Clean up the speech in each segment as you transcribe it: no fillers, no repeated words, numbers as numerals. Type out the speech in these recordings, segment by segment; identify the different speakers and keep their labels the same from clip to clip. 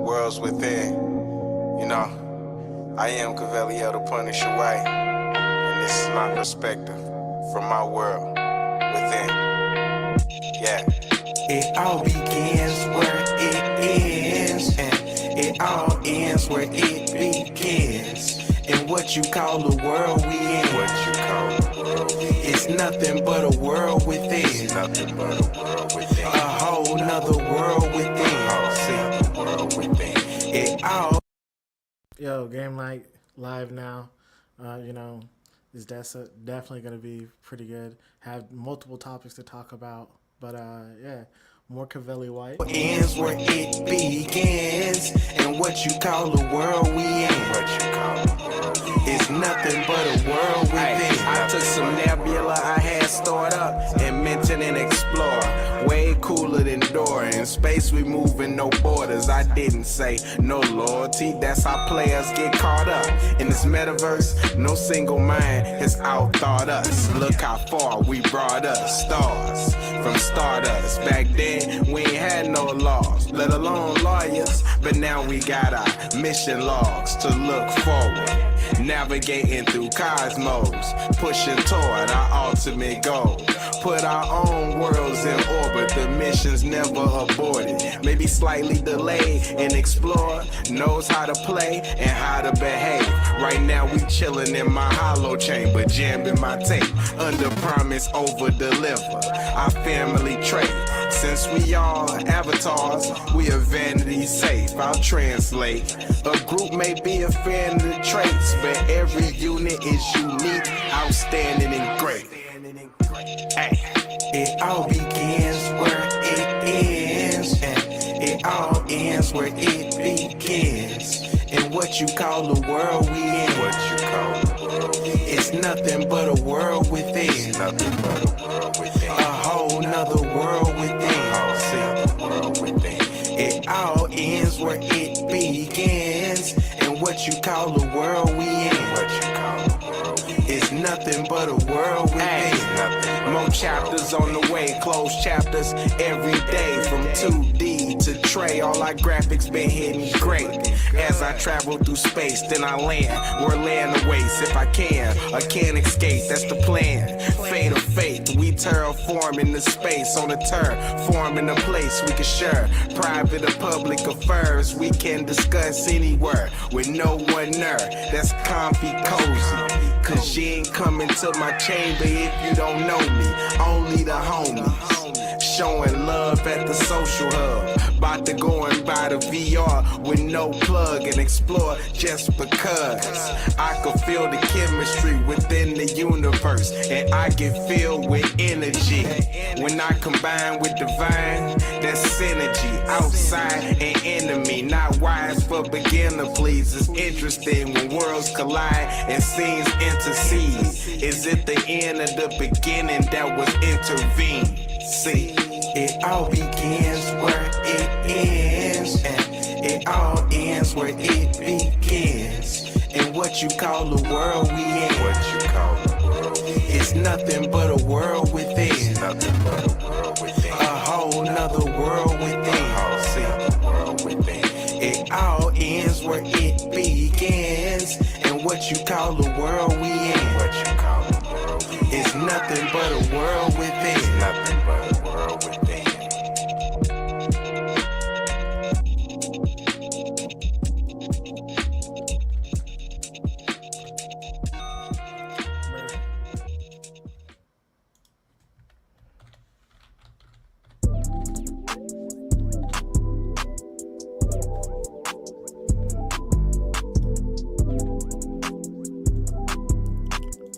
Speaker 1: worlds within. You know, I am Cavalier the Punisher White, and this is my perspective from my world within. Yeah.
Speaker 2: It all begins where it ends, and it all ends where it begins. And what you call the world we in, it's nothing but a world within. A whole nother world within. It all.
Speaker 3: Yo, game night live now. Is definitely gonna be pretty good. Have multiple topics to talk about, but yeah, more Cavelli White.
Speaker 2: Ends where it begins, and what you call the world we in, it's nothing but a world within. I took some Nebula I had stored up and mentioned and explore. Way cooler than Dora. In space we moving, no borders. I didn't say no loyalty. That's how players get caught up in this metaverse. No single mind has outthought us. Look how far we brought us. Stars from Stardust. Back then we ain't had no laws, let alone lawyers. But now we got our mission logs to look forward. Navigating through cosmos, pushing toward our ultimate goal. Put our own worlds in orbit, the mission's never aborted. Maybe slightly delayed, and Explorer knows how to play and how to behave. Right now we chilling in my hollow chamber, jamming my tape. Under promise, over deliver. Our family trait. Since we all avatars, we are vanity safe. I'll translate. A group may be a fan of the traits, but every unit is unique, outstanding, and great. Hey. It all begins where it ends, and it all ends where it begins. And what you call the world we in, it's nothing but a world within. A whole nother world within. It all ends where it begins, and what you call the world we in, it's nothing but a world within. More chapters on the way, closed chapters every day. From 2D to Trey, all our graphics been hitting great. As I travel through space, then I land where land awaits. If I can, I can't escape, that's the plan. Fate of faith, we terraforming the space on the turf, forming a place we can share. Private or public affairs, we can discuss anywhere with no one there. That's comfy, cozy. Cause you ain't coming to my chamber if you don't know me. Only the homies. Showing love at the social hub. About to go and buy the VR with no plug and explore just because. I can feel the chemistry within the universe, and I get filled with energy. When I combine with divine, that's synergy. Outside and enemy, not wise for beginner, please. It's interesting when worlds collide and scenes intercede. Is it the end of the beginning that was intervened? See, it all begins where it ends, and it all ends where it begins. And what you call the world we in, it's nothing but a world within. A whole nother world within. It all ends where it begins, and what you call the world we in, it's nothing but a world within.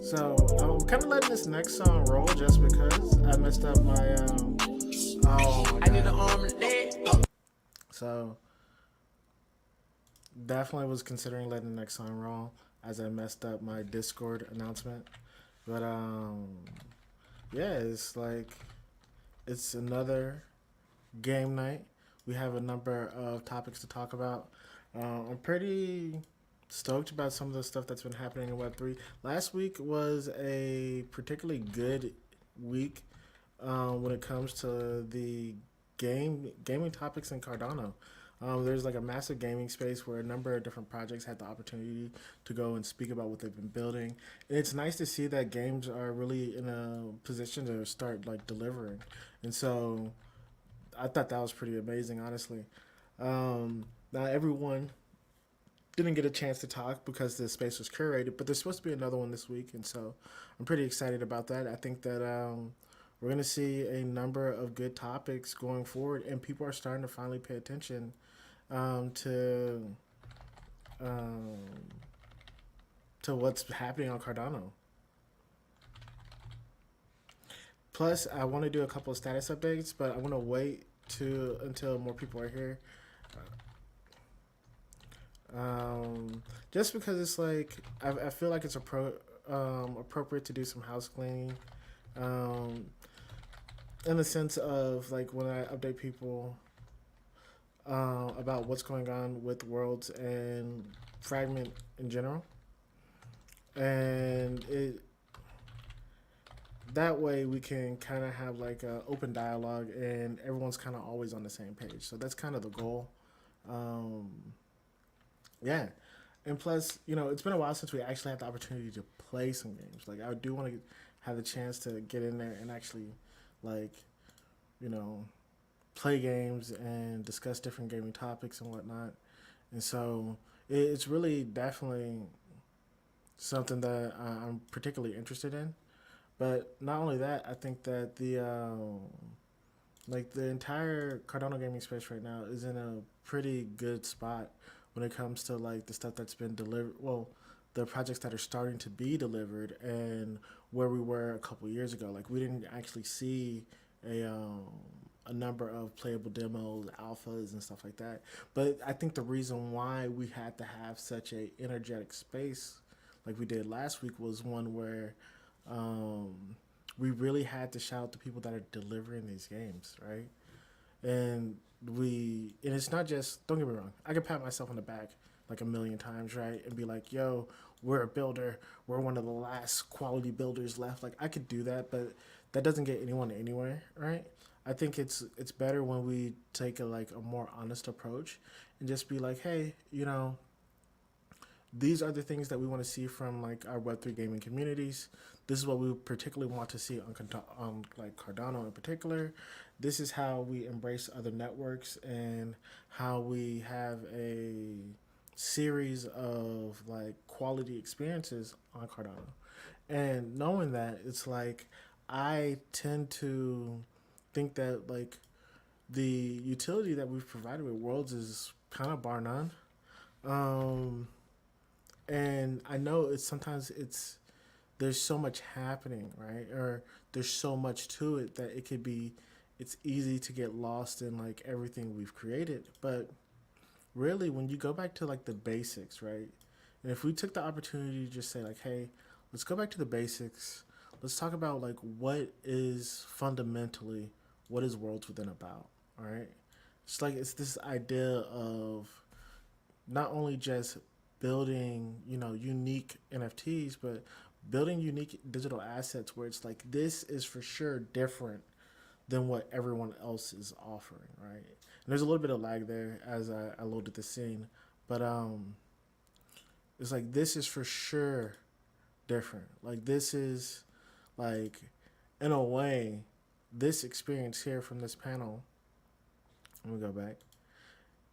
Speaker 3: So I'm kind of letting this next song roll just because I messed up my. Oh my God. I need an arm and leg. So definitely was considering letting the next song roll as I messed up my Discord announcement, but yeah, it's like it's another game night. We have a number of topics to talk about. I'm pretty stoked about some of the stuff that's been happening in Web3. Last week was a particularly good week when it comes to the gaming topics in Cardano. There's like a massive gaming space where a number of different projects had the opportunity to go and speak about what they've been building. And it's nice to see that games are really in a position to start like delivering. And so I thought that was pretty amazing, honestly. Now everyone didn't get a chance to talk because the space was curated, but there's supposed to be another one this week, and so I'm pretty excited about that. I think that we're going to see a number of good topics going forward, and people are starting to finally pay attention to um, to what's happening on Cardano. Plus, I want to do a couple of status updates, but I want to wait to until more people are here. Just because it's like I feel like it's appropriate to do some house cleaning, um, in the sense of like when I update people about what's going on with Worlds and Fragment in general, and it that way we can kind of have like a open dialogue and everyone's kind of always on the same page. So that's kind of the goal. Um, yeah, and plus, it's been a while since we actually had the opportunity to play some games. Like, I do want to have the chance to get in there and actually, like, you know, play games and discuss different gaming topics and whatnot. And so it's really definitely something that I'm particularly interested in. But not only that, I think that the entire Cardano gaming space right now is in a pretty good spot when it comes to like the stuff that's been delivered. Well, the projects that are starting to be delivered and where we were a couple years ago. Like we didn't actually see a um, a number of playable demos, alphas, and stuff like that. But I think the reason why we had to have such a energetic space like we did last week was one where um, we really had to shout out the people that are delivering these games, right? And and it's not just, don't get me wrong, I can pat myself on the back like a million times, right? And be like, yo, we're a builder, we're one of the last quality builders left. Like I could do that, but that doesn't get anyone anywhere, right? I think it's better when we take a more honest approach and just be like, hey, these are the things that we want to see from like our Web3 gaming communities. This is what we particularly want to see on like Cardano in particular. This is how we embrace other networks and how we have a series of like quality experiences on Cardano. And knowing that, it's like I tend to think that like the utility that we've provided with Worlds is kind of bar none. Um, and I know it's there's so much happening, right? Or there's so much to it that it's easy to get lost in like everything we've created. But really, when you go back to like the basics, right? And if we took the opportunity to just say like, hey, let's go back to the basics. Let's talk about like what is Worlds Within about, all right? It's this idea of not only just building, unique NFTs, but building unique digital assets where it's like this is for sure different than what everyone else is offering, right? And there's a little bit of lag there as I loaded the scene, but it's like this is for sure different. Like this is like in a way, this experience here from this panel. Let me go back.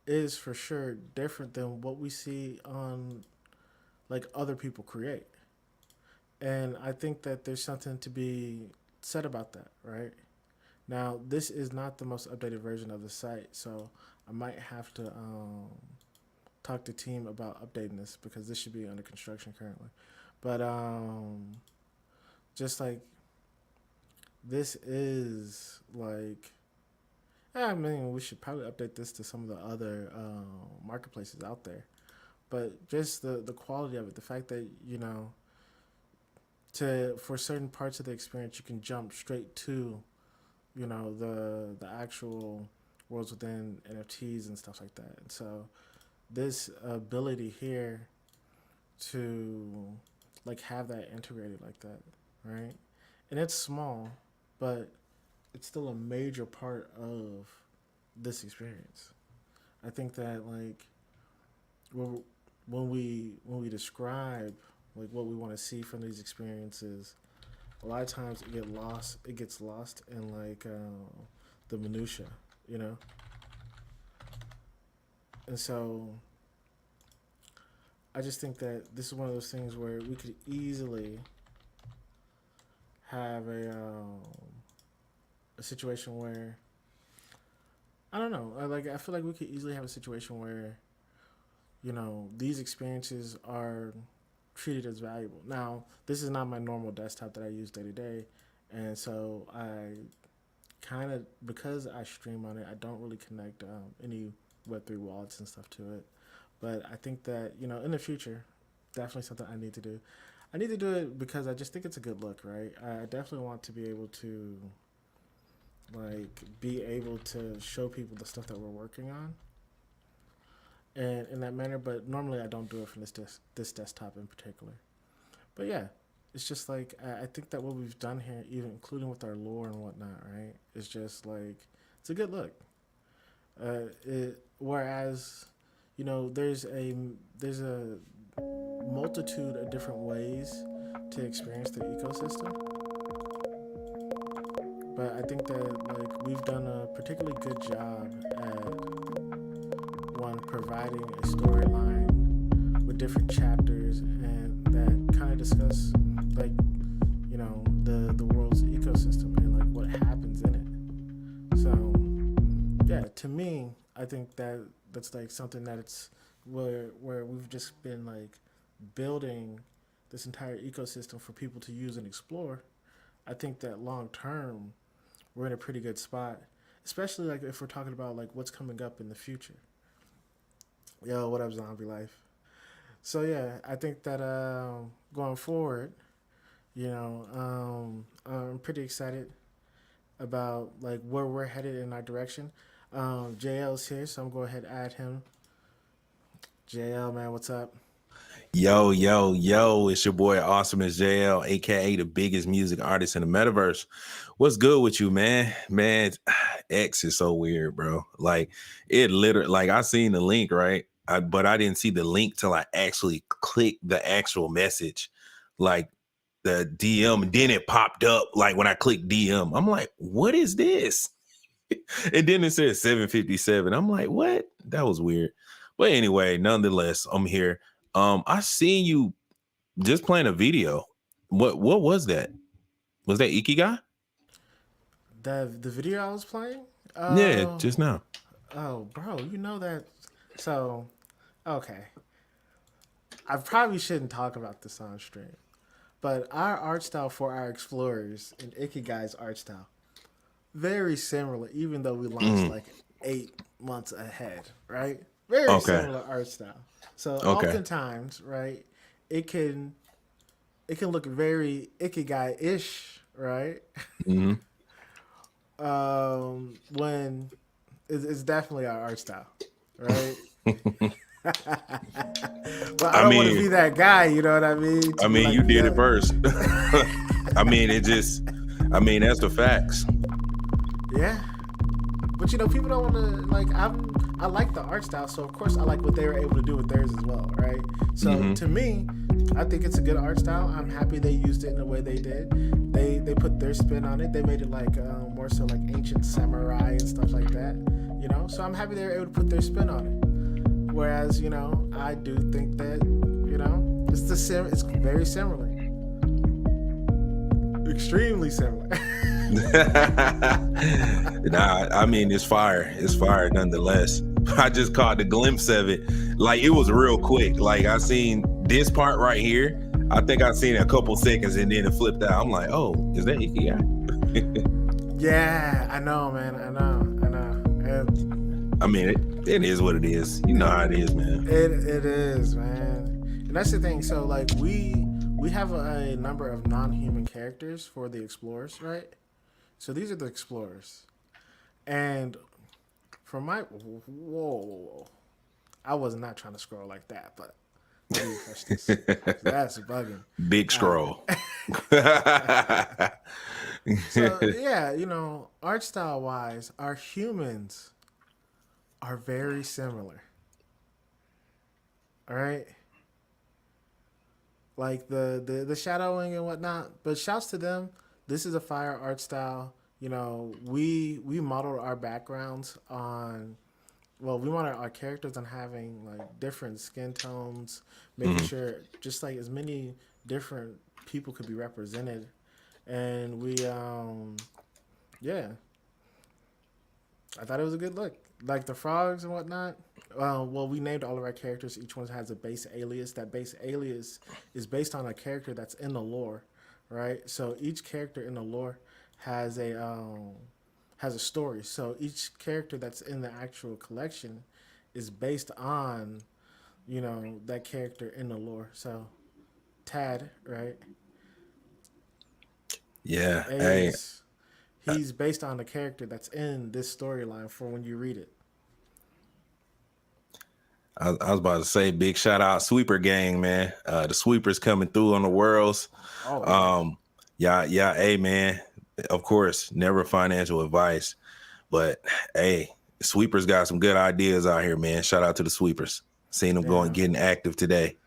Speaker 3: Is for sure different than what we see on like other people create. And I think that there's something to be said about that, right? Now, this is not the most updated version of the site, so I might have to talk to team about updating this because this should be under construction currently. But just like this is like, yeah, I mean, we should probably update this to some of the other marketplaces out there. But just the quality of it, the fact that to for certain parts of the experience, you can jump straight to the actual worlds within NFTs and stuff like that. And so this ability here to like have that integrated like that, right? And it's small, but it's still a major part of this experience. I think that like when when we describe like what we want to see from these experiences, a lot of times it gets lost in like the minutia, you know. And so I just think that this is one of those things where we could easily have a situation where I don't know. I feel like we could easily have a situation where these experiences are treated as valuable. Now, this is not my normal desktop that I use day to day, and so I kind of because I stream on it, I don't really connect any Web3 wallets and stuff to it. But I think that in the future, definitely something I need to do. I need to do it because I just think it's a good look, right? I definitely want to be able to show people the stuff that we're working on, and in that manner. But normally I don't do it from this desktop in particular. But yeah, it's just like I think that what we've done here, even including with our lore and whatnot, right, is just like it's a good look. Whereas, there's a multitude of different ways to experience the ecosystem, but I think that like we've done a particularly good job at one providing a storyline with different chapters and that kind of discuss like the world's ecosystem and like what happens in it. So yeah, to me, I think that that's like something that it's where we've just been like building this entire ecosystem for people to use and explore. I think that long term we're in a pretty good spot, especially like if we're talking about like what's coming up in the future. Yo, what up, zombie life? So yeah, I think that going forward, I'm pretty excited about like where we're headed in our direction. JL's here, so I'm going to go ahead and add him. JL, man, what's up?
Speaker 4: Yo, yo, yo, it's your boy Awesome as JL, aka the biggest music artist in the metaverse. What's good with you, man? Man, X is so weird, bro. Like it literally, like I seen the link, right? But I didn't see the link till I actually clicked the actual message, like the DM, and then it popped up like when I clicked DM. I'm like, what is this? And then it said 757. I'm like, what? That was weird. But anyway, nonetheless, I'm here. I seen you just playing a video. What was that? Was that Ikigai?
Speaker 3: The video I was playing?
Speaker 4: Yeah, just now.
Speaker 3: Oh, bro, you know that. So, okay. I probably shouldn't talk about this on stream, but our art style for our explorers and Ikigai's art style very similar, even though we launched like 8 months ahead, right? Very similar art style. So oftentimes, right, it can look very Ikigai-ish, right?
Speaker 4: Mm-hmm.
Speaker 3: When it's definitely our art style, right? But I don't want to be that guy, you know what I mean?
Speaker 4: I mean, you did it first. I mean, that's the facts.
Speaker 3: Yeah. But people don't want to like. I like the art style, so of course I like what they were able to do with theirs as well, right? So to me, I think it's a good art style. I'm happy they used it in the way they did. They put their spin on it. They made it like more so like ancient samurai and stuff like that, So I'm happy they were able to put their spin on it. Whereas I do think that it's very similar, extremely similar.
Speaker 4: Nah, I mean it's fire. It's fire nonetheless. I just caught the glimpse of it. Like it was real quick. Like I seen this part right here. I think I seen it a couple seconds and then it flipped out. I'm like, oh, is that Ikigai?
Speaker 3: Yeah, I know, man. I know. And
Speaker 4: I mean, it is what it is. You know how it is, man.
Speaker 3: It is, man. And that's the thing. So like we have a number of non-human characters for the explorers, right? So these are the explorers. And for my whoa, I was not trying to scroll like that, but let me refresh this. That's bugging.
Speaker 4: Big scroll.
Speaker 3: So yeah, art style wise, our humans are very similar. All right, like the shadowing and whatnot. But shouts to them. This is a fire art style. You know, we modeled our backgrounds on, well, we wanted our characters on having like different skin tones, making
Speaker 4: Hmm.
Speaker 3: sure just like as many different people could be represented, and yeah, I thought it was a good look. Like the frogs and whatnot. Well, we named all of our characters. Each one has a base alias. That base alias is based on a character that's in the lore, right? So each character in the lore has a story. So each character that's in the actual collection is based on, that character in the lore. So Tad, right?
Speaker 4: Yeah. Hey,
Speaker 3: Is he's based on the character that's in this storyline for when you read it.
Speaker 4: I was about to say big shout out Sweeper Gang, man. The sweepers coming through on the worlds.
Speaker 3: Oh yeah.
Speaker 4: Um, yeah, yeah, hey man. Of course, never financial advice, but hey, sweepers got some good ideas out here, man. Shout out to the sweepers. Seen them going
Speaker 3: Yeah.
Speaker 4: getting active today.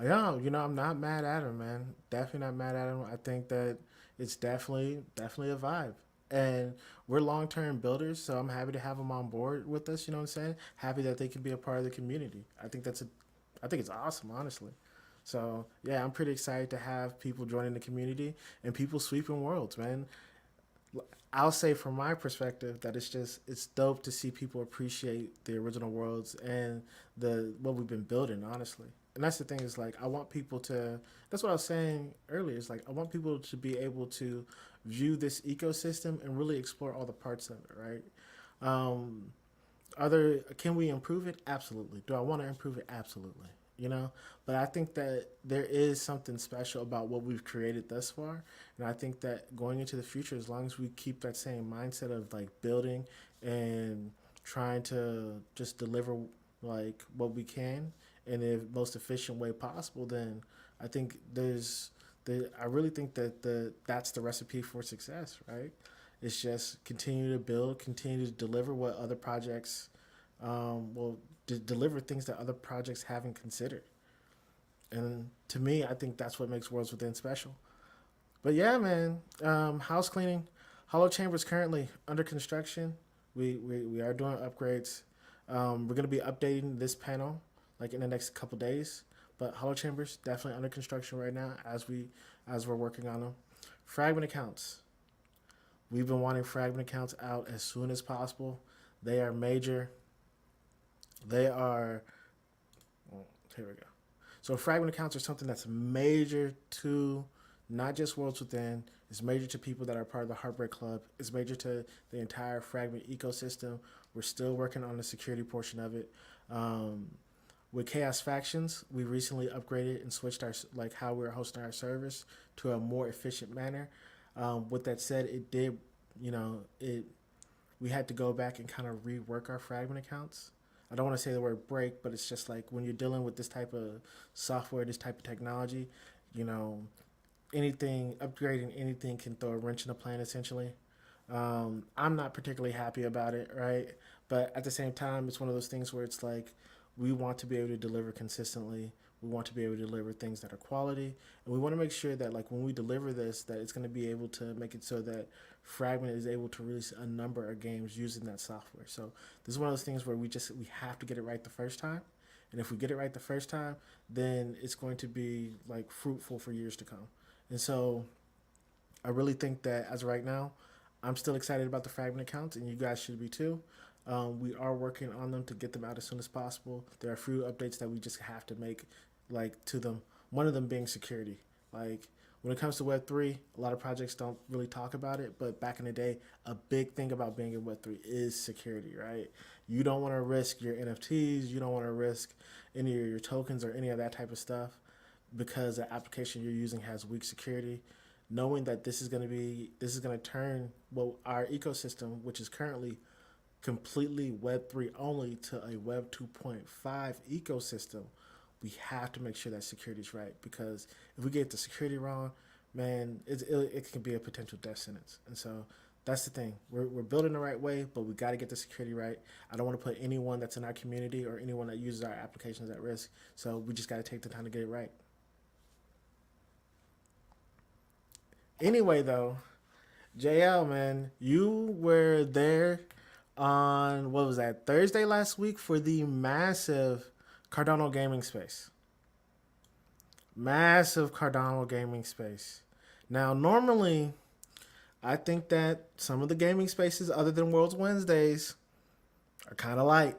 Speaker 3: Yeah, I'm not mad at him, man. Definitely not mad at him. I think that it's definitely a vibe. And we're long term builders, so I'm happy to have them on board with us, you know what I'm saying? Happy that they can be a part of the community. I think it's awesome, honestly. So yeah, I'm pretty excited to have people joining the community and people sweeping worlds, man. I'll say from my perspective that it's dope to see people appreciate the original worlds and the what we've been building, honestly. And that's the thing is like I want people to. That's what I was saying earlier. Is like I want people to be able to view this ecosystem and really explore all the parts of it, right? Um, other can we improve it? Absolutely. Do I want to improve it? Absolutely. But I think that there is something special about what we've created thus far, and I think that going into the future, as long as we keep that same mindset of like building and trying to just deliver like what we can in the most efficient way possible, then I think I really think that that's the recipe for success, right? It's just continue to build, continue to deliver what other projects will deliver things that other projects haven't considered. And to me, I think that's what makes Worlds Within special. But yeah, man, house cleaning. Hollow Chambers currently under construction. We are doing upgrades. We're gonna be updating this panel like in the next couple days. But Hollow Chambers definitely under construction right now as we're working on them. Fragment accounts. We've been wanting fragment accounts out as soon as possible. They are major. They are. Well, here we go. So fragment accounts are something that's major to not just Worlds Within. It's major to people that are part of the Heartbreak Club. It's major to the entire fragment ecosystem. We're still working on the security portion of it. Um, with Chaos Factions, we recently upgraded and switched our like how we're hosting our service to a more efficient manner. With that said, it did, it we had to go back and kind of rework our fragment accounts. I don't want to say the word break, but it's just like when you're dealing with this type of software, this type of technology, you know, anything upgrading anything can throw a wrench in the plan essentially. I'm not particularly happy about it, right? But at the same time, it's one of those things where it's like we want to be able to deliver consistently. We want to be able to deliver things that are quality, and we want to make sure that like when we deliver this, that it's going to be able to make it so that Fragment is able to release a number of games using that software. So this is one of those things where we have to get it right the first time, and if we get it right the first time, then it's going to be like fruitful for years to come. And so I really think that as of right now, I'm still excited about the Fragment accounts, and you guys should be too. We are working on them to get them out as soon as possible. There are a few updates that we just have to make, like to them. One of them being security. Like when it comes to Web3, a lot of projects don't really talk about it, but back in the day, a big thing about being in Web3 is security, right? You don't want to risk your NFTs. You don't want to risk any of your tokens or any of that type of stuff because the application you're using has weak security. Knowing that this is going to turn our ecosystem, which is currently completely Web3 only, to a Web 2.5 ecosystem, we have to make sure that security is right. Because if we get the security wrong, man, it can be a potential death sentence. And so That's the thing. We're building the right way, but we got to get the security right. I don't want to put anyone that's in our community or anyone that uses our applications at risk. So we just got to take the time to get it right. Anyway, though, JL, man, you were there on, what was that, Thursday last week for the massive Cardano gaming space. Massive Cardano gaming space. Now, normally, I think that some of the gaming spaces other than World's Wednesdays are kind of light.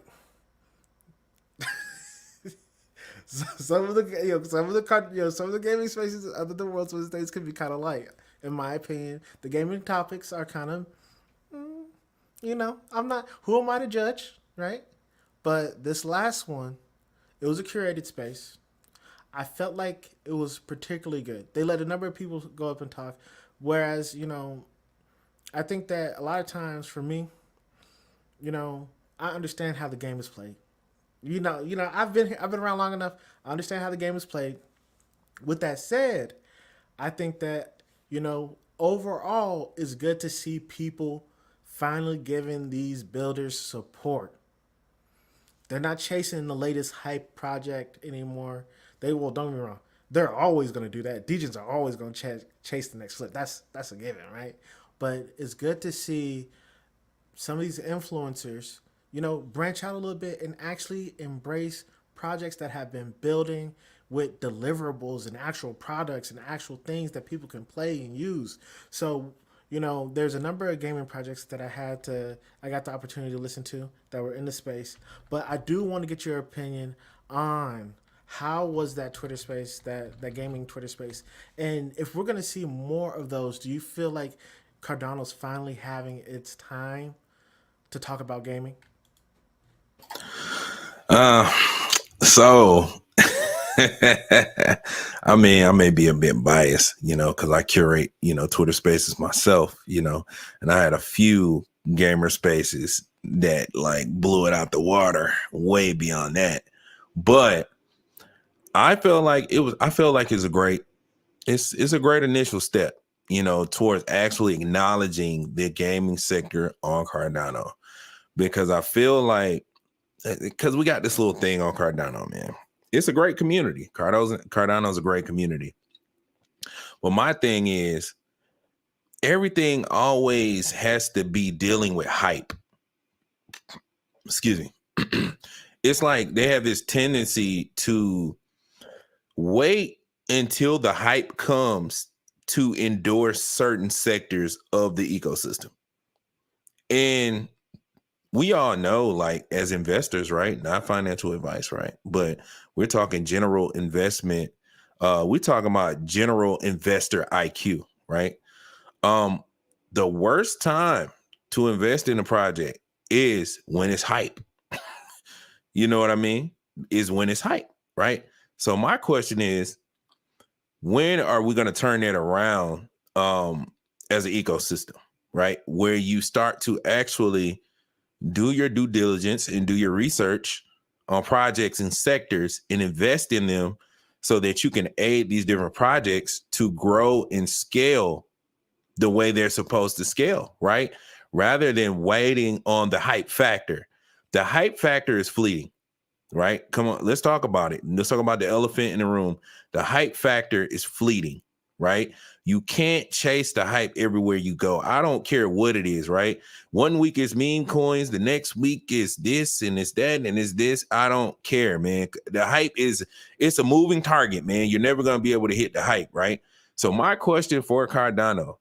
Speaker 3: Some of the gaming spaces other than World's Wednesdays can be kind of light. In my opinion, the gaming topics are kind of, I'm not. Who am I to judge, right? But this last one, it was a curated space. I felt like it was particularly good. They let a number of people go up and talk, whereas I think that a lot of times for me, I understand how the game is played. I've been around long enough. I understand how the game is played. With that said, I think that overall it's good to see people finally giving these builders support. They're not chasing the latest hype project anymore. Don't get me wrong. They're always going to do that. DJs are always going to chase the next flip. That's a given, right? But it's good to see some of these influencers, branch out a little bit and actually embrace projects that have been building with deliverables and actual products and actual things that people can play and use. So, there's a number of gaming projects that I got the opportunity to listen to that were in the space. But I do want to get your opinion on how was that Twitter space, that gaming Twitter space? And if we're going to see more of those, do you feel like Cardano's finally having its time to talk about gaming?
Speaker 4: So I mean, I may be a bit biased, because I curate, Twitter spaces myself, and I had a few gamer spaces that like blew it out the water way beyond that. But I feel like it's a great initial step, towards actually acknowledging the gaming sector on Cardano, because I feel like, because we got this little thing on Cardano, man. It's a great community. Cardano's a great community. But my thing is, everything always has to be dealing with hype. Excuse me. It's like they have this tendency to wait until the hype comes to endorse certain sectors of the ecosystem. And we all know, like, as investors, right? Not financial advice, right? But we're talking general investment. We're talking about general investor IQ, right? The worst time to invest in a project is when it's hype. You know what I mean? Is when it's hype, right? So my question is, when are we going to turn that around as an ecosystem, right? Where you start to actually do your due diligence and do your research on projects and sectors and invest in them so that you can aid these different projects to grow and scale the way they're supposed to scale, right? Rather than waiting on the hype factor. The hype factor is fleeting, right? Come on, let's talk about it. Let's talk about the elephant in the room. The hype factor is fleeting, right? You can't chase the hype everywhere you go. I don't care what it is, right? One week is meme coins. The next week is this and it's that and it's this. I don't care, man. The hype it's a moving target, man. You're never going to be able to hit the hype, right? So my question for Cardano,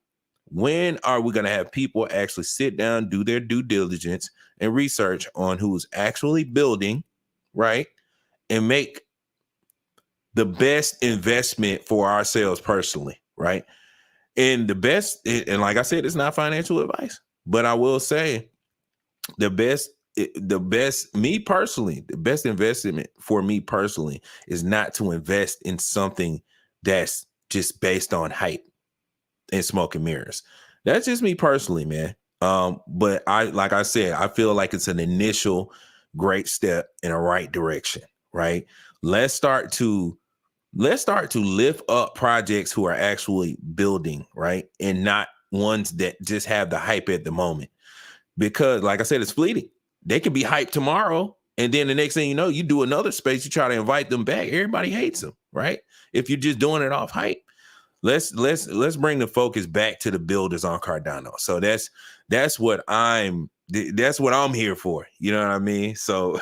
Speaker 4: when are we going to have people actually sit down, do their due diligence and research on who's actually building, right? And make the best investment for ourselves personally, right? And the best, and like I said, it's not financial advice, but I will say the best investment for me personally is not to invest in something that's just based on hype and smoke and mirrors. That's just me personally, man. But like I said, I feel like it's an initial great step in the right direction, right? Let's start to lift up projects who are actually building, right? And not ones that just have the hype at the moment. Because, like I said, it's fleeting. They could be hyped tomorrow, and then the next thing you know, you do another space, you try to invite them back. Everybody hates them, right? If you're just doing it off hype. Let's bring the focus back to the builders on Cardano. So that's what I'm here for. You know what I mean? So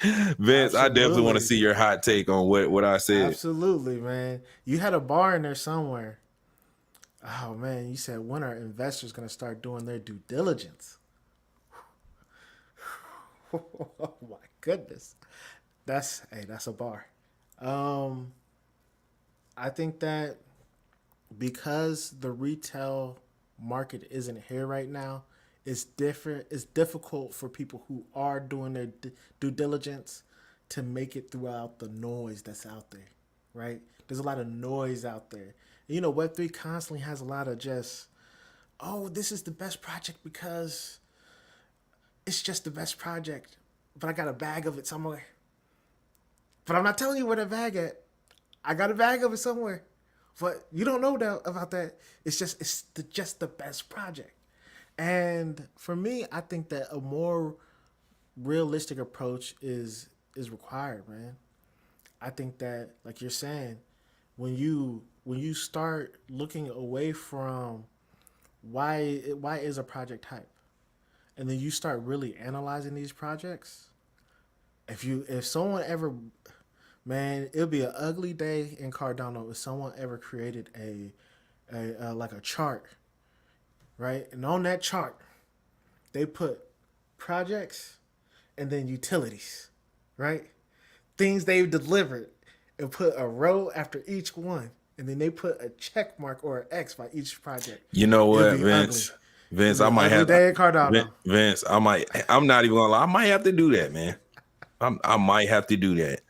Speaker 4: Vince, I definitely want to see your hot take on what I said.
Speaker 3: Absolutely, man. You had a bar in there somewhere. Oh man, you said when are investors gonna start doing their due diligence? Oh my goodness. That's a bar. I think that because the retail market isn't here right now, it's different. It's difficult for people who are doing their due diligence to make it throughout the noise that's out there, right? There's a lot of noise out there. You know, Web3 constantly has a lot of just, oh, this is the best project because it's just the best project, but I got a bag of it somewhere. But I'm not telling you where the bag at. I got a bag of it somewhere. But you don't know about that. It's just the best project. And for me, I think that a more realistic approach is required, man. I think that, like you're saying, when you start looking away from why is a project hype, and then you start really analyzing these projects, if someone ever, man, it'll be an ugly day in Cardano if someone ever created a like a chart, right? And on that chart, they put projects and then utilities, right? Things they've delivered, and put a row after each one, and then they put a check mark or an X by each project.
Speaker 4: You know what, Vince? Ugly. Vince, I might have
Speaker 3: day in Cardano.
Speaker 4: Vince, I'm not even gonna lie. I might have to do that, man. I might have to do that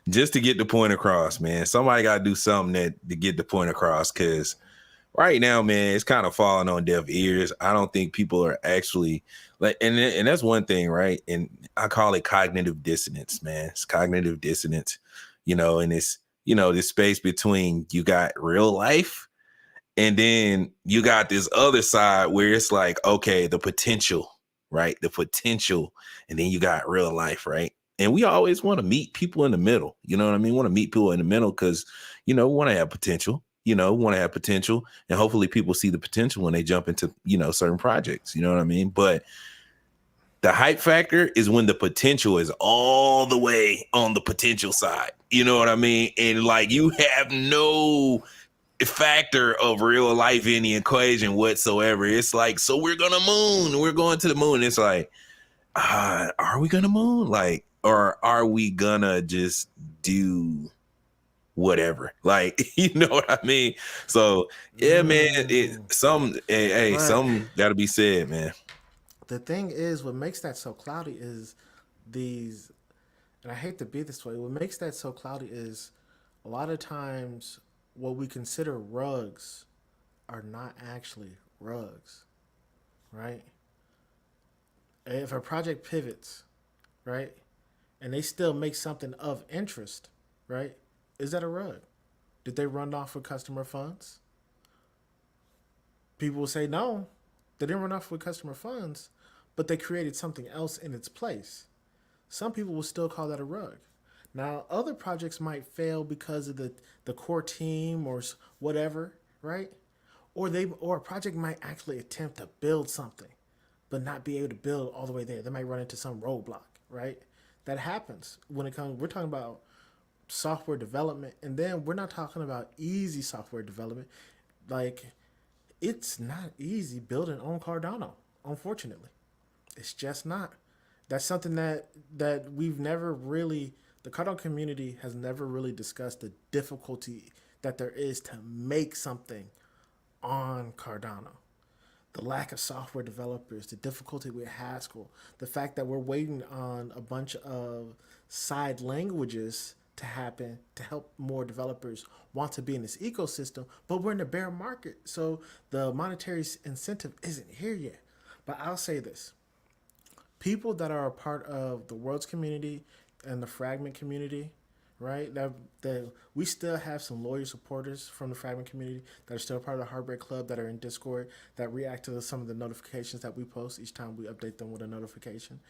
Speaker 4: just to get the point across, man. Somebody got to do something to get the point across, because right now, man, it's kind of falling on deaf ears. I don't think people are actually like, and that's one thing, right? And I call it cognitive dissonance, man. It's cognitive dissonance, and it's, this space between you got real life and then you got this other side where it's like, okay, the potential, right? The potential. And then you got real life, right? And we always want to meet people in the middle. You know what I mean? Want to meet people in the middle because, we want to have potential. Want to have potential. And hopefully people see the potential when they jump into, certain projects. You know what I mean? But the hype factor is when the potential is all the way on the potential side. You know what I mean? And like you have no factor of real life in the equation whatsoever. It's like, so we're going to moon. We're going to the moon. It's like, are we going to moon? Like, or are we gonna just do whatever? Like, you know what I mean? So yeah, man, some gotta be said, man.
Speaker 3: The thing is, what makes that so cloudy is these, and I hate to be this way, what makes that so cloudy is a lot of times what we consider rugs are not actually rugs, right? If a project pivots, right, and they still make something of interest, right? Is that a rug? Did they run off with customer funds? People will say no, they didn't run off with customer funds, but they created something else in its place. Some people will still call that a rug. Now, other projects might fail because of the core team or whatever, right? Or a project might actually attempt to build something, but not be able to build all the way there. They might run into some roadblock, right? That happens when it comes. We're talking about software development, and then we're not talking about easy software development. Like, it's not easy building on Cardano. Unfortunately, it's just not. That's something that we've never really. The Cardano community has never really discussed the difficulty that there is to make something on Cardano. The lack of software developers, the difficulty with Haskell, the fact that we're waiting on a bunch of side languages to happen to help more developers want to be in this ecosystem, but we're in a bear market, so the monetary incentive isn't here yet. But I'll say this. People that are a part of the Worlds community and the Fragment community, right? That we still have some loyal supporters from the Fragment community that are still part of the Heartbreak Club that are in Discord that react to some of the notifications that we post each time we update them with a notification.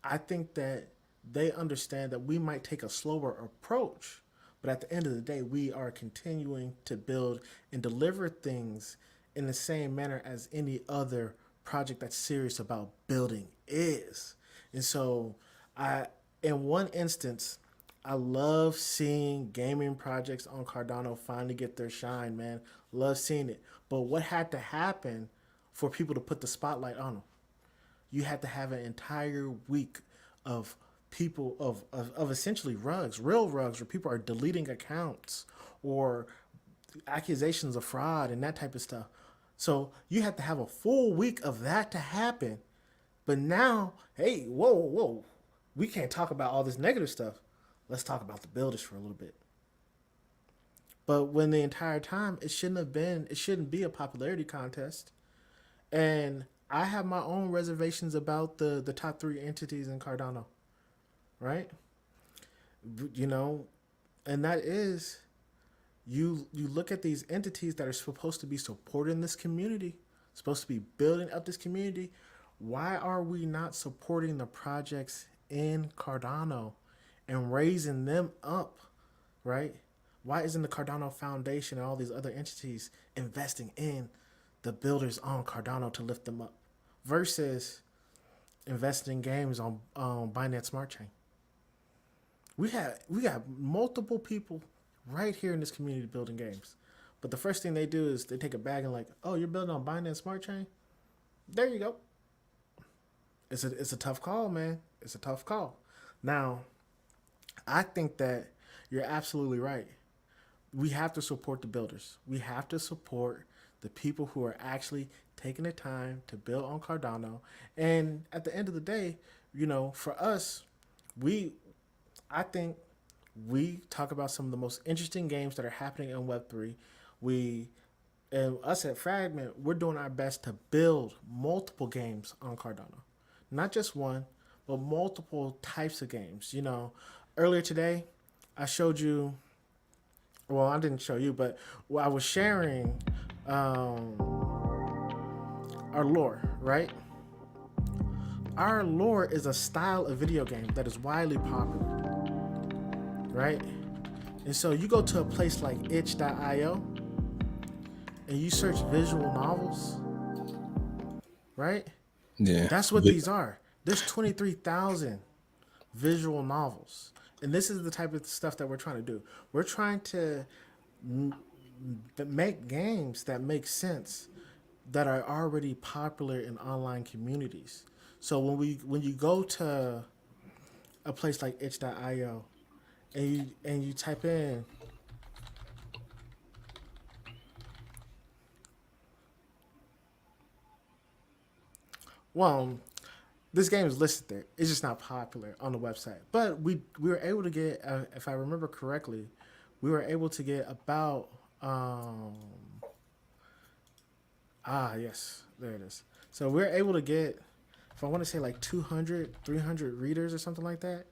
Speaker 3: I think that they understand that we might take a slower approach, but at the end of the day, we are continuing to build and deliver things in the same manner as any other project that's serious about building is. And so, in one instance, I love seeing gaming projects on Cardano finally get their shine, man. Love seeing it. But what had to happen for people to put the spotlight on them? You had to have an entire week of people of essentially rugs, real rugs, where people are deleting accounts or accusations of fraud and that type of stuff. So you have to have a full week of that to happen. But now, hey, whoa, we can't talk about all this negative stuff. Let's talk about the builders for a little bit. But when the entire time it shouldn't be a popularity contest. And I have my own reservations about the top 3 entities in Cardano, right? You know, and that is you look at these entities that are supposed to be supporting this community, supposed to be building up this community. Why are we not supporting the projects in Cardano and raising them up, right? Why isn't the Cardano Foundation and all these other entities investing in the builders on Cardano to lift them up versus investing in games on Binance Smart Chain? We got multiple people right here in this community building games, but the first thing they do is they take a bag and like, oh, you're building on Binance Smart Chain? There you go. It's a tough call, man. It's a tough call. Now, I think that you're absolutely right. We have to support the builders. We have to support the people who are actually taking the time to build on Cardano. And at the end of the day, you know, for us, I think we talk about some of the most interesting games that are happening in Web3. And us at Fragment, we're doing our best to build multiple games on Cardano. Not just one, but multiple types of games. You know, earlier today, I showed you, well, I didn't show you, but I was sharing our lore, right? Our lore is a style of video game that is widely popular, right? And so you go to a place like itch.io and you search visual novels, right?
Speaker 4: Yeah.
Speaker 3: That's what these are. There's 23,000 visual novels. And this is the type of stuff that we're trying to do. We're trying to make games that make sense, that are already popular in online communities. So when you go to a place like itch.io and you type in this game is listed there. It's just not popular on the website. But we were able to get, if I remember correctly, we were able to get about, yes, there it is. So we're able to get, if I want to say like 200, 300 readers or something like that.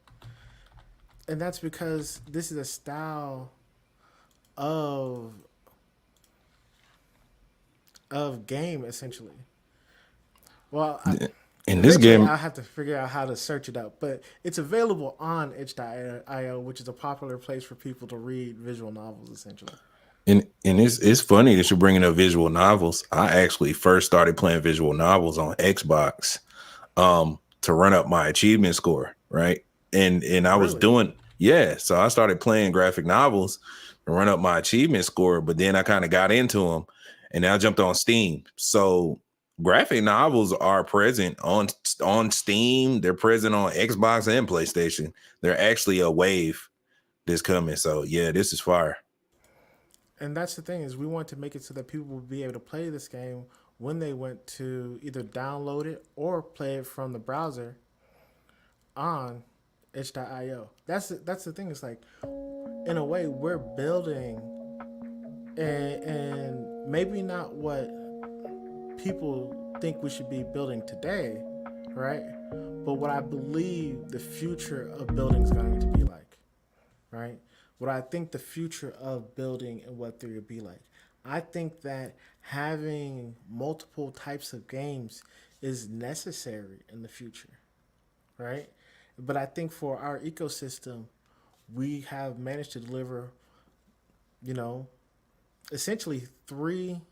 Speaker 3: And that's because this is a style of game, essentially. Well,
Speaker 4: in this game,
Speaker 3: I'll have to figure out how to search it up, but it's available on itch.io, which is a popular place for people to read visual novels, essentially.
Speaker 4: and it's funny that you're bringing up visual novels. I actually first started playing visual novels on Xbox to run up my achievement score, right? And I was doing, so I started playing graphic novels to run up my achievement score, but then I kind of got into them, and then I jumped on Steam. So graphic novels are present on Steam. They're present on Xbox and PlayStation. They're actually a wave that's coming. So yeah, this is fire.
Speaker 3: And that's the thing, is we want to make it so that people will be able to play this game when they went to either download it or play it from the browser on itch.io. That's the thing. It's like, in a way, we're building and maybe not what people think we should be building today, right? But what I believe the future of building is going to be like. right? What I think the future of building in Web3 would be like. I think that having multiple types of games is necessary in the future, right? But I think for our ecosystem, we have managed to deliver, you know, essentially three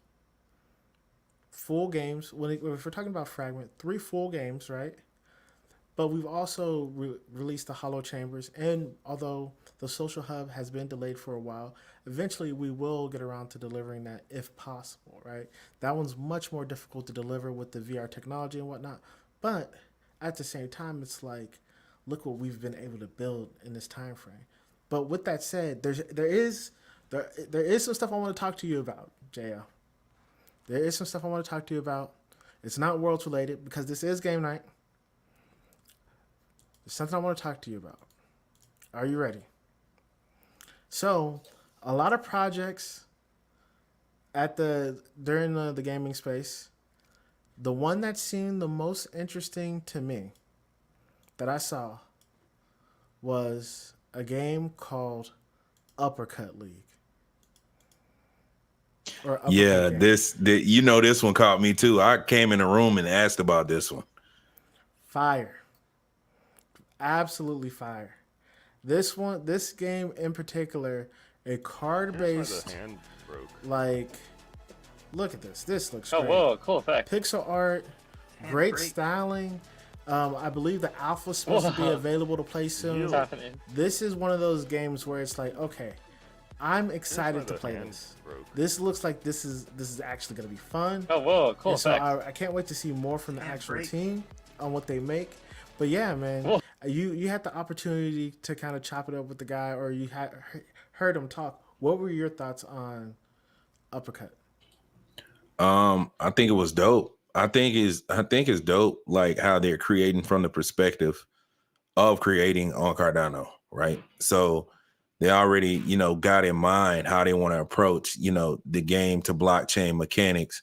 Speaker 3: full games. If we're talking about Fragment, three full games, right? But we've also released the Hollow Chambers, and although the Social Hub has been delayed for a while, eventually we will get around to delivering that if possible, right? That one's much more difficult to deliver with the VR technology and whatnot. But at the same time, it's like, look what we've been able to build in this time frame. But with that said, there is some stuff I want to talk to you about, JL. There is some stuff I want to talk to you about. It's not Worlds related because this is game night. There's something I want to talk to you about. Are you ready? So, a lot of projects during the gaming space, the one that seemed the most interesting to me that I saw was a game called Uppercut League.
Speaker 4: Yeah, this one caught me too. I came in the room and asked about this one.
Speaker 3: Fire. Absolutely fire. This game in particular, a card-based, like, look at this. This looks great.
Speaker 5: Whoa, cool effect.
Speaker 3: Pixel art, great styling. I believe the alpha is supposed to be available to play soon.
Speaker 5: What's happening?
Speaker 3: This is one of those games where it's like, okay, I'm excited to play this. This looks like this is actually going to be fun.
Speaker 5: Whoa, cool
Speaker 3: And so
Speaker 5: effect.
Speaker 3: I can't wait to see more from the actual team on what they make. But yeah, man, you had the opportunity to kind of chop it up with the guy, or you had heard him talk. What were your thoughts on Uppercut?
Speaker 4: I think it was dope. I think it's dope, like how they're creating from the perspective of creating on Cardano, right? So they already, got in mind how they want to approach, the game to blockchain mechanics.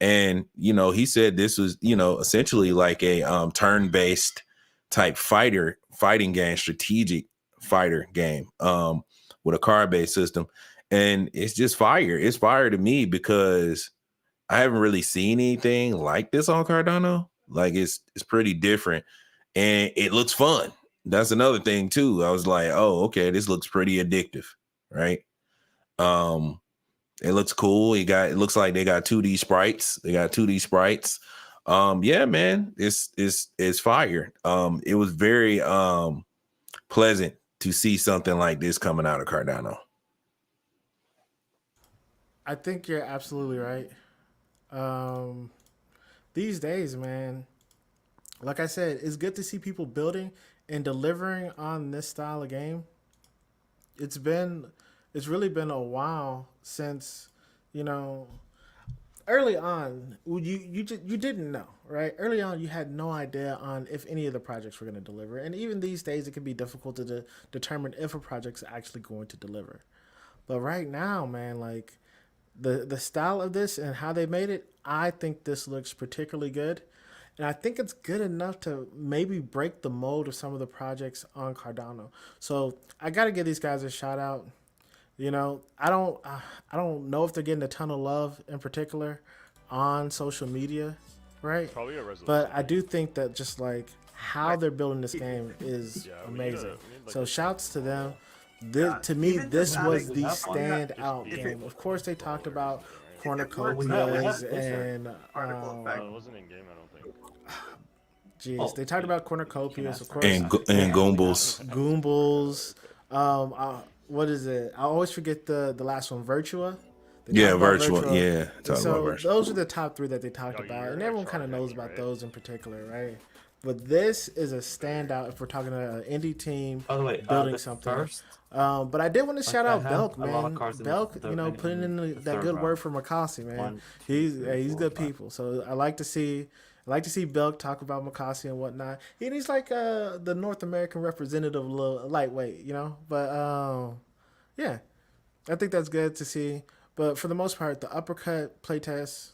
Speaker 4: And, he said this was, essentially like a turn-based type fighting game, strategic fighter game with a card-based system. And it's just fire. It's fire to me because I haven't really seen anything like this on Cardano. Like it's pretty different and it looks fun. That's another thing too. I was like, oh, okay, this looks pretty addictive, right? It looks cool. It looks like they got 2D sprites. Yeah, man, it's fire. It was very pleasant to see something like this coming out of Cardano.
Speaker 3: I think you're absolutely right. These days, man, like I said, it's good to see people building and delivering on this style of game. It's really been a while since, early on, you didn't know, right? Early on, you had no idea on if any of the projects were going to deliver. And even these days, it can be difficult to determine if a project's actually going to deliver. But right now, man, like the style of this and how they made it, I think this looks particularly good. And I think it's good enough to maybe break the mold of some of the projects on Cardano. So I got to give these guys a shout out. I don't know if they're getting a ton of love in particular on social media, right?
Speaker 6: Probably a resolution.
Speaker 3: But I do think that just like how they're building this game is amazing. So shouts to them. To me, this was the standout game. Of course, they talked about cornucopias and
Speaker 6: it wasn't in game, I don't think.
Speaker 3: jeez, they talked about cornucopias, of course,
Speaker 4: And Goombas.
Speaker 3: What is it? I always forget the last one, Virtua.
Speaker 4: Yeah, Virtua. Yeah,
Speaker 3: So those are the top three that they talked about, and everyone kind of knows about those in particular, right? But this is a standout if we're talking about an indie team building something. But I did want to shout out Belk, man. Belk, putting in that good word for Makasi, man. He's good people. So I like to see Belk talk about Makasi and whatnot. And he's like the North American representative, a little lightweight, But yeah, I think that's good to see. But for the most part, the Uppercut playtest,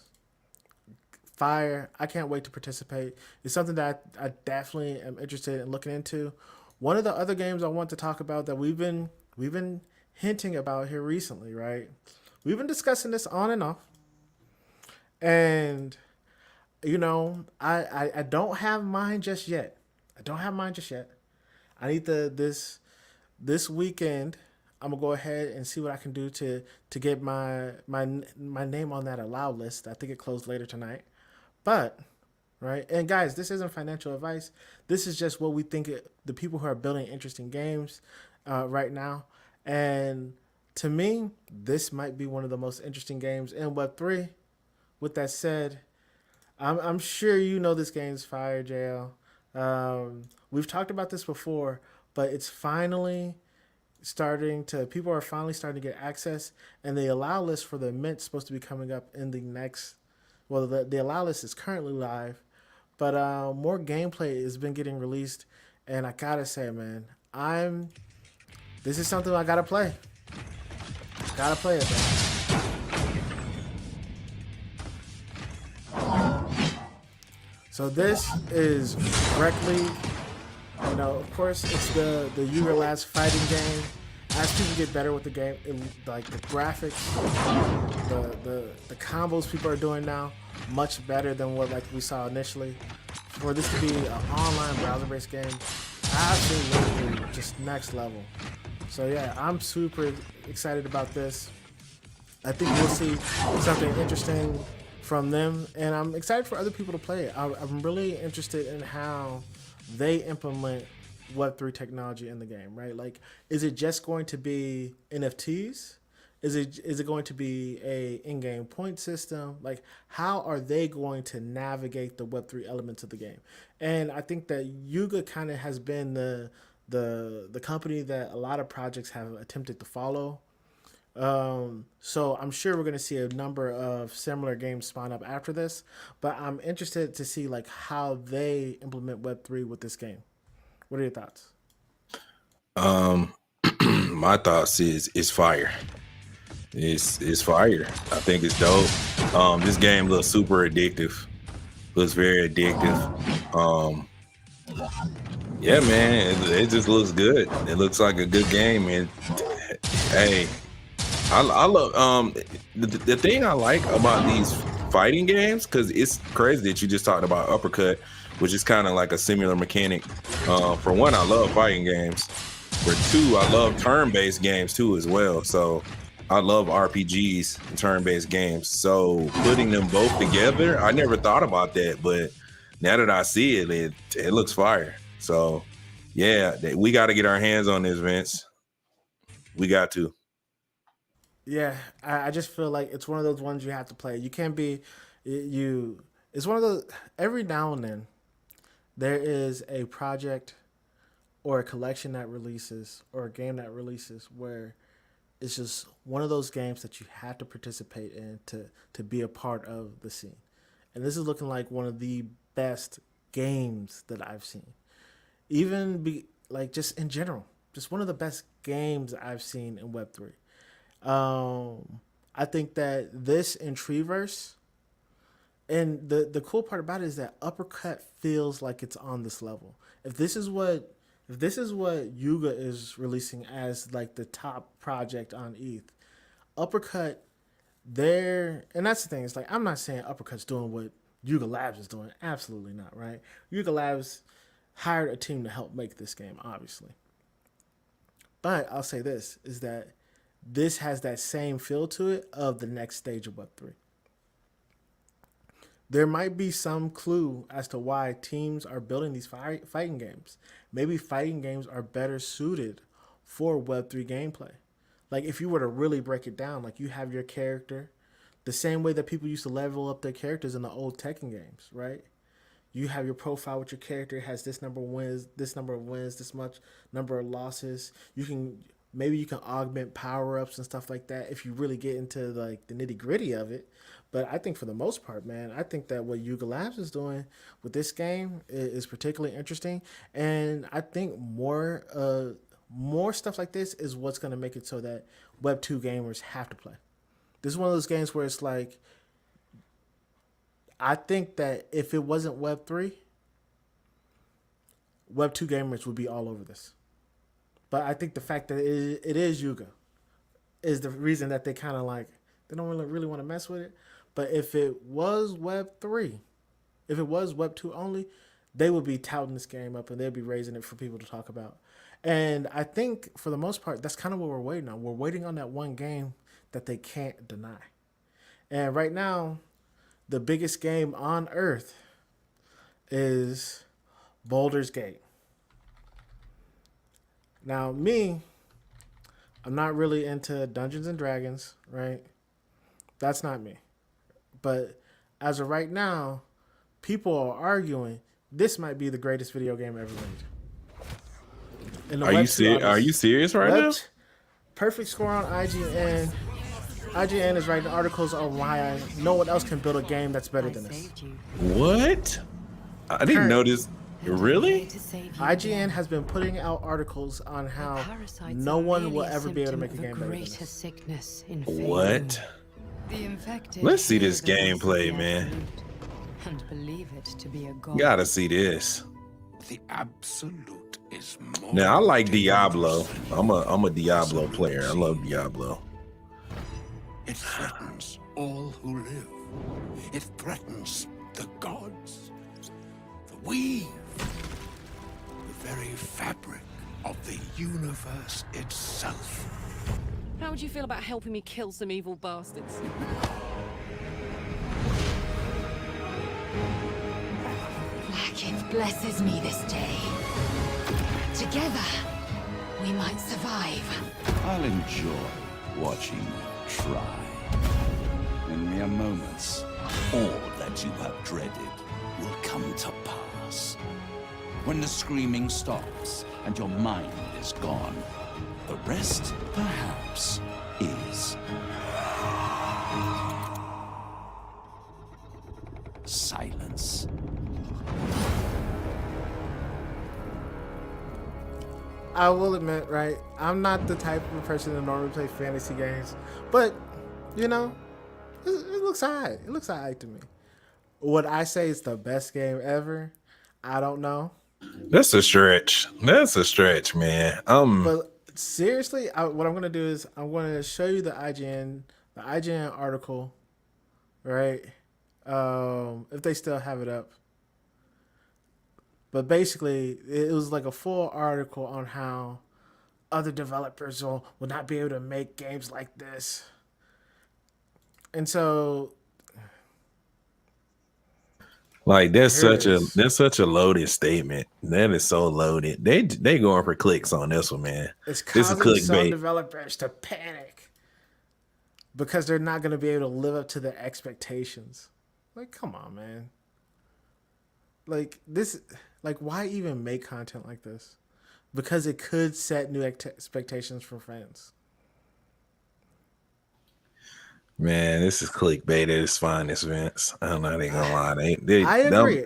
Speaker 3: fire. I can't wait to participate. It's something that I definitely am interested in looking into. One of the other games I want to talk about that we've been we've been hinting about here recently, right? We've been discussing this on and off, and I don't have mine just yet. I don't have mine just yet. I need this weekend. I'm gonna go ahead and see what I can do to get my name on that allow list. I think it closed later tonight, but right. And guys, this isn't financial advice. This is just what we think the people who are building interesting games right now. And to me, this might be one of the most interesting games in Web3. With that said, I'm sure you know this game's fire, JL. We've talked about this before, but it's finally people are finally starting to get access, and the allow list for the Mint is supposed to be coming up in the next, well, the allow list is currently live, but more gameplay has been getting released, and I gotta say, man, this is something I gotta play. Gotta play it, man. So this is Rec League. Of course, it's the Yuga Labs fighting game. As people get better with the game, like the graphics, the combos people are doing now, much better than what we saw initially. For this to be an online browser-based game, absolutely just next level. So yeah, I'm super excited about this. I think we'll see something interesting from them, and I'm excited for other people to play it. I'm really interested in how they implement Web3 technology in the game, right? Like, is it just going to be NFTs? Is it going to be a in-game point system? Like, how are they going to navigate the Web3 elements of the game? And I think that Yuga kind of has been the company that a lot of projects have attempted to follow. So I'm sure we're going to see a number of similar games spawn up after this, but I'm interested to see how they implement Web3 with this game. What are your thoughts?
Speaker 4: My thoughts is it's fire. It's fire. I think it's dope. This game looks super addictive. Looks very addictive. Yeah, man, it just looks good. It looks like a good game. And hey, I love the thing I like about these fighting games, because it's crazy that you just talked about Uppercut, which is kind of like a similar mechanic. For one, I love fighting games. For two, I love turn-based games too as well. So I love RPGs and turn-based games. So putting them both together, I never thought about that, but now that I see it, it looks fire. So yeah, we got to get our hands on this, Vince. We got to.
Speaker 3: Yeah, I just feel like it's one of those ones you have to play. You can't be you. It's one of those. Every now and then, there is a project or a collection that releases or a game that releases where it's just one of those games that you have to participate in to be a part of the scene. And this is looking like one of the best games that I've seen. Just in general, just one of the best games I've seen in Web3. I think that this in Treeverse, and the cool part about it is that Uppercut feels like it's on this level. If this is what Yuga is releasing as the top project on ETH, Uppercut and that's the thing. It's I'm not saying Uppercut's doing what Yuga Labs is doing. Absolutely not, right? Yuga Labs hired a team to help make this game, obviously. But I'll say this, is that this has that same feel to it of the next stage of Web3. There might be some clue as to why teams are building these fighting games. Maybe fighting games are better suited for Web3 gameplay. If you were to really break it down, you have your character, the same way that people used to level up their characters in the old Tekken games, right? You have your profile with your character, it has this number of wins, this much number of losses. Maybe you can augment power-ups and stuff like that if you really get into the nitty-gritty of it. But I think for the most part, man, I think that what Yuga Labs is doing with this game is particularly interesting. And I think more stuff like this is what's going to make it so that Web2 gamers have to play. This is one of those games where it's I think that if it wasn't Web3, Web2 gamers would be all over this. But I think the fact that it is Yuga is the reason that they kind of like they don't really want to mess with it. But if it was Web 3, if it was Web 2 only, they would be touting this game up and they'd be raising it for people to talk about. And I think for the most part, that's kind of what we're waiting on. We're waiting on that one game that they can't deny. And right now, the biggest game on Earth is Baldur's Gate. Now, me, I'm not really into Dungeons and Dragons, right? That's not me. But as of right now, people are arguing this might be the greatest video game ever made.
Speaker 4: Are you serious right now?
Speaker 3: Perfect score on IGN. IGN is writing articles on why no one else can build a game that's better than this.
Speaker 4: What? I didn't know this. Really?
Speaker 3: IGN has been putting out articles on how no one will ever be able to make a game better than this.
Speaker 4: What? Let's see this gameplay, man.
Speaker 5: And believe it to be a god.
Speaker 4: Gotta see this.
Speaker 2: The absolute is more.
Speaker 4: Now I like Diablo. I'm a Diablo player. I love Diablo.
Speaker 2: It threatens all who live. It threatens the gods. The weave. The very fabric of the universe itself.
Speaker 7: How would you feel about helping me kill some evil bastards?
Speaker 5: Blackith blesses me this day. Together, we might survive.
Speaker 8: I'll enjoy watching you try. In mere moments, all that you have dreaded will come to pass. When the screaming stops and your mind is gone, the rest, perhaps, is silence.
Speaker 3: I will admit, right, I'm not the type of person that normally play fantasy games, but, you know, it looks alright. It looks alright to me. Would I say it's the best game ever? I don't know.
Speaker 4: That's a stretch. That's a stretch, man.
Speaker 3: But seriously, what I'm going to do is I'm going to show you the IGN article, right? If they still have it up. But basically, it was like a full article on how other developers will not be able to make games like this. And so,
Speaker 4: like that's such a loaded statement. That is so loaded. They going for clicks on this one, man.
Speaker 3: It's
Speaker 4: This is
Speaker 3: causing some
Speaker 4: clickbait.
Speaker 3: developers to panic because they're not going to be able to live up to their expectations. Like, come on, man. Like this, like why even make content like this? Because it could set new expectations for fans.
Speaker 4: Man, this is clickbait at its finest, Vince. I'm not even gonna lie.
Speaker 3: I agree.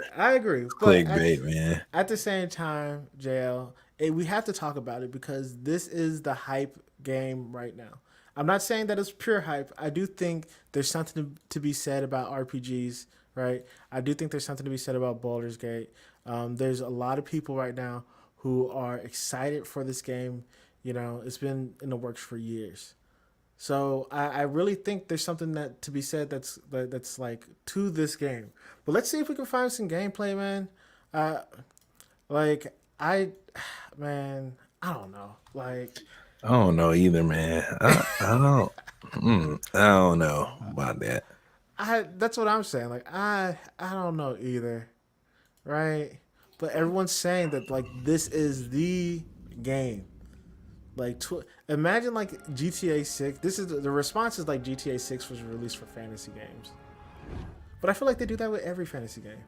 Speaker 3: But
Speaker 4: Clickbait, man.
Speaker 3: At the same time, JL, we have to talk about it because this is the hype game right now. I'm not saying that it's pure hype. I do think there's something to be said about RPGs, right? I do think there's something to be said about Baldur's Gate. There's a lot of people right now who are excited for this game. You know, it's been in the works for years. So I really think there's something that to be said that's like to this game. But let's see if we can find some gameplay, man. I don't know. Like
Speaker 4: I don't know either, man. I don't know about that.
Speaker 3: That's what I'm saying. Like I don't know either, right? But everyone's saying that like this is the game. Like imagine like GTA 6. This is the response is like GTA 6 was released for fantasy games, but I feel like they do that with every fantasy game.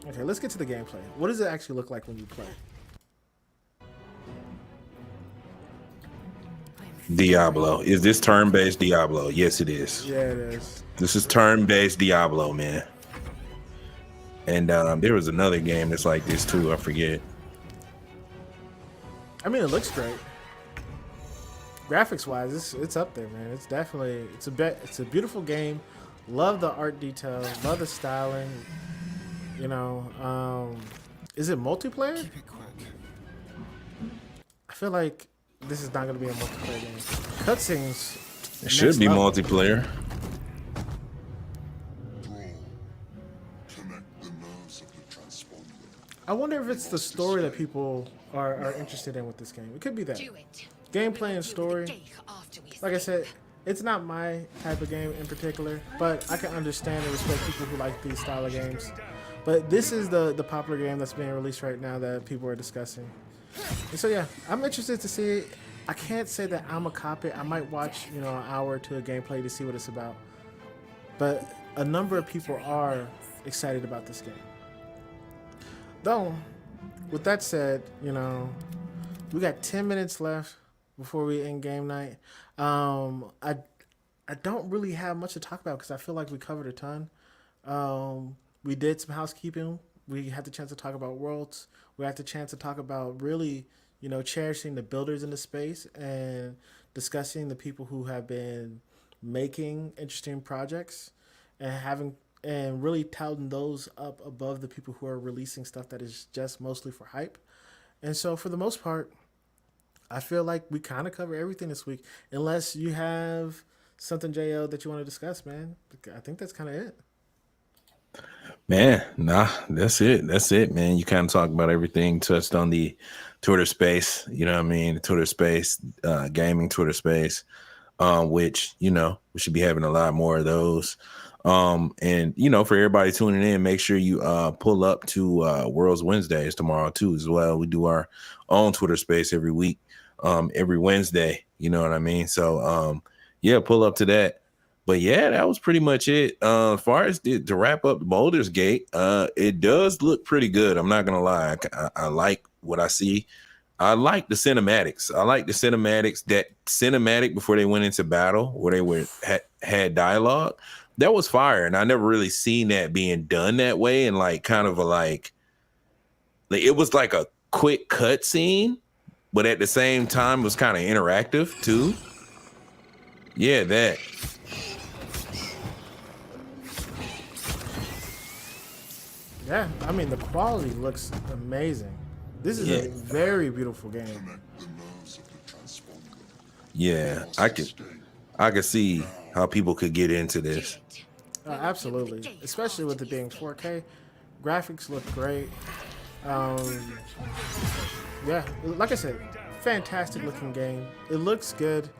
Speaker 3: Okay, let's get to the gameplay. What does it actually look like when you play?
Speaker 4: Diablo. Is this turn-based Diablo? Yes, it is.
Speaker 3: Yeah, it is.
Speaker 4: This is turn-based Diablo, man. And there was another game that's like this too. I forget.
Speaker 3: I mean, it looks great. Graphics wise, it's up there, man. It's definitely it's a beautiful game. Love the art detail. Love the styling. You know, is it multiplayer?
Speaker 2: Keep it quick.
Speaker 3: I feel like this is not going to be a multiplayer game. Cutscenes.
Speaker 4: It should be multiplayer.
Speaker 3: I wonder if it's the story that people are interested in with this game. It could be that. Gameplay and story. Like I said, it's not my type of game in particular, but I can understand and respect people who like these style of games. But this is the popular game that's being released right now that people are discussing. And so yeah, I'm interested to see it. I can't say that I'm a cop it. I might watch, an hour or two of gameplay to see what it's about. But a number of people are excited about this game. Though, with that said, we got 10 minutes left before we end game night. I don't really have much to talk about because I feel like we covered a ton. We did some housekeeping. We had the chance to talk about Worlds. We had the chance to talk about really, cherishing the builders in the space and discussing the people who have been making interesting projects and really touting those up above the people who are releasing stuff that is just mostly for hype. And so for the most part, I feel like we kind of cover everything this week, unless you have something, JL, that you want to discuss, man. I think that's kind of it.
Speaker 4: Man, nah, that's it, man. You kind of talked about everything, touched on the Twitter space, the Twitter space, gaming Twitter space, which, we should be having a lot more of those. And for everybody tuning in, make sure you pull up to Worlds Wednesdays tomorrow too as well. We do our own Twitter space every week, every Wednesday, you know what I mean? So yeah, pull up to that. But yeah, that was pretty much it. As far as to wrap up Baldur's Gate, it does look pretty good. I'm not gonna lie. I like what I see. I like the cinematics. That cinematic before they went into battle, where they had dialogue. That was fire, and I never really seen that being done that way. And kind of it was like a quick cut scene, but at the same time, it was kind of interactive too. Yeah, that.
Speaker 3: Yeah, I mean, the quality looks amazing. This is a very beautiful game.
Speaker 4: Yeah, I could see how people could get into this.
Speaker 3: Absolutely, especially with it being 4K. Graphics look great. Yeah, like I said, fantastic looking game. It looks good.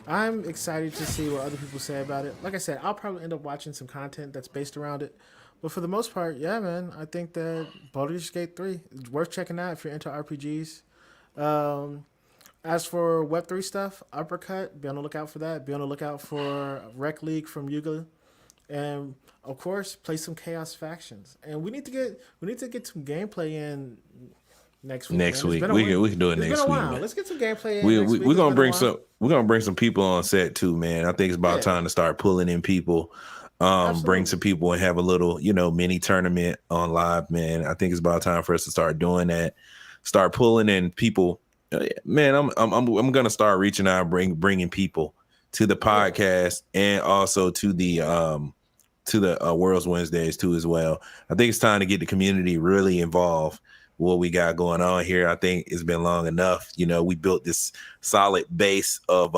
Speaker 3: I'm excited to see what other people say about it. Like I said, I'll probably end up watching some content that's based around it. But for the most part, yeah, man, I think that Baldur's Gate 3 is worth checking out if you're into RPGs. As for Web3 stuff, Uppercut, be on the lookout for that. Be on the lookout for Rec League from Yuga. And of course, play some Chaos Factions. And we need to get some gameplay in next week.
Speaker 4: Next week, we can do it next week. Man.
Speaker 3: Let's get some gameplay in.
Speaker 4: We're gonna bring some people on set too, man. I think it's about time to start pulling in people. Bring some people and have a little, mini tournament on live, man. I think it's about time for us to start doing that. Start pulling in people, man. I'm gonna start reaching out, bringing people to the podcast and also to the Worlds Wednesdays too as well. I think it's time to get the community really involved with what we got going on here. I think it's been long enough. We built this solid base of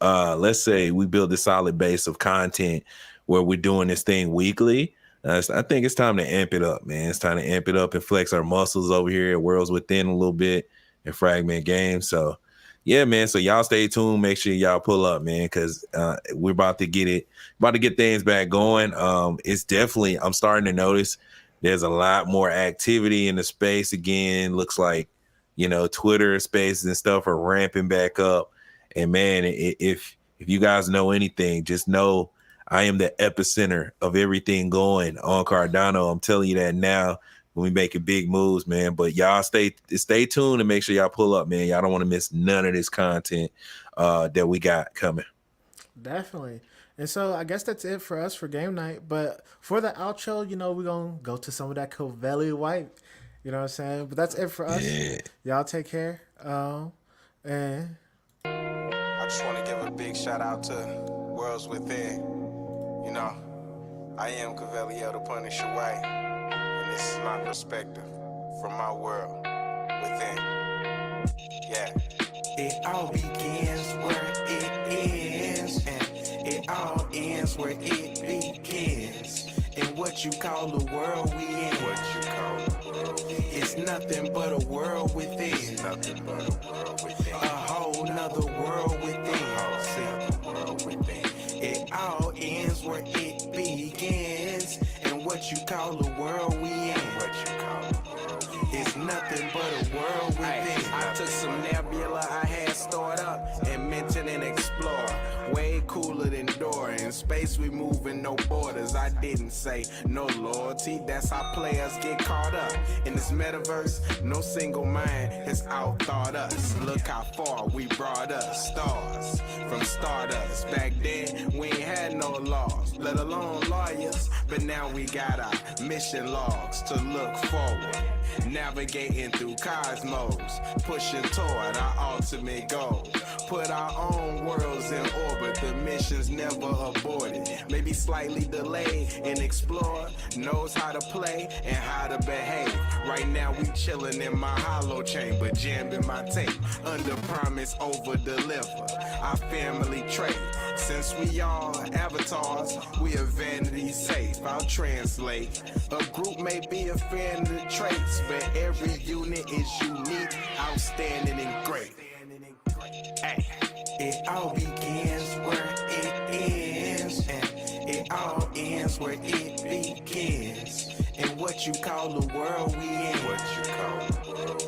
Speaker 4: let's say we build a solid base of content where we're doing this thing weekly. I think it's time to amp it up, man. It's time to amp it up and flex our muscles over here at Worlds Within a little bit and Fragment Games. So yeah, man. So y'all stay tuned. Make sure y'all pull up, man, because we're about to get things back going. It's definitely, I'm starting to notice there's a lot more activity in the space again. Looks like, Twitter spaces and stuff are ramping back up. And man, if you guys know anything, just know I am the epicenter of everything going on Cardano. I'm telling you that now when we making big moves, man. But y'all stay tuned and make sure y'all pull up, man. Y'all don't want to miss none of this content that we got coming.
Speaker 3: Definitely. And so I guess that's it for us for game night. But for the outro, we're going to go to some of that Covelli White. You know what I'm saying? But that's it for us. Yeah. Y'all take care. And
Speaker 1: I just want to give a big shout out to Worlds Within. I am Cavalier the Punisher White, and this is my perspective from my world within. Yeah.
Speaker 2: It all begins where it ends, and it all ends where it begins. And what you call the world we in,
Speaker 1: What you call the world
Speaker 2: it's nothing but a world within.
Speaker 1: is nothing but a world within.
Speaker 2: A whole nother world within.
Speaker 1: World within.
Speaker 2: It all ends where it begins. And what you call the world we in,
Speaker 1: What you call the world
Speaker 2: it's nothing but a world within. I took some Nebula I had stored up and mentioned and explore. Way cooler than Dora. In space we moving, no borders. I didn't say no loyalty. That's how players get caught up. In this metaverse, no single mind has outthought us. Look how far we brought us. Stars from stardust. Back then, we ain't had no laws, let alone lawyers. But now we got our mission logs to look forward. Navigating through cosmos, pushing toward our ultimate goal. Put our own worlds in orbit, the mission's never aborted. Maybe slightly delayed, and explore knows how to play and how to behave. Right now we chillin' in my hollow chamber, jamming my tape. Under promise, over deliver. Our family trait. Since we all avatars, we are vanity safe. I'll translate. A group may be a fan of the traits, but every unit is unique, outstanding, and great. Hey, it all begins where it ends, and it all ends where it begins. And what you call the world we in,
Speaker 1: What you call the world